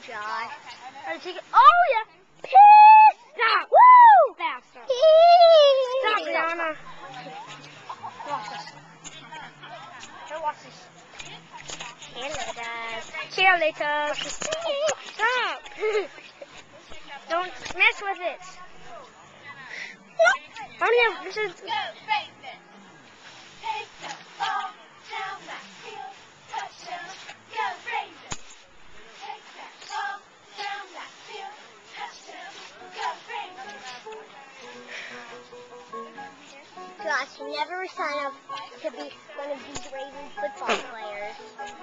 Josh. Oh, yeah. Peace. Stop. Woo. Faster. Stop, Brianna. Watch this. Here, watch this. Cheerleaders. Stop. Don't mess with it. This is... Josh, you never sign up to be one of these Ravens football players.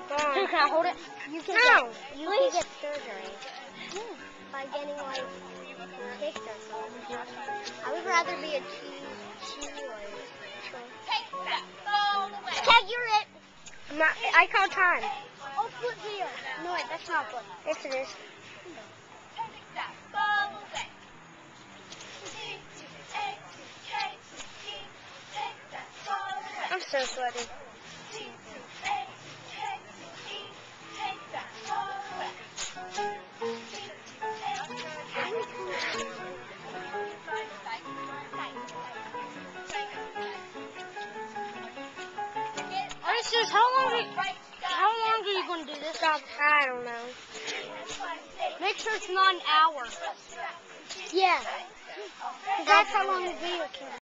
Can I hold it? You can get surgery by getting like kicked or something. I would rather be a cheerleader. Tag, you're it. I call time. Oh, foot here. No, wait, that's not foot. Yes, it is. I'm so sweaty. How long are you going to do this? Stop. I don't know. Make sure it's not an hour. Yeah. That's how long the video can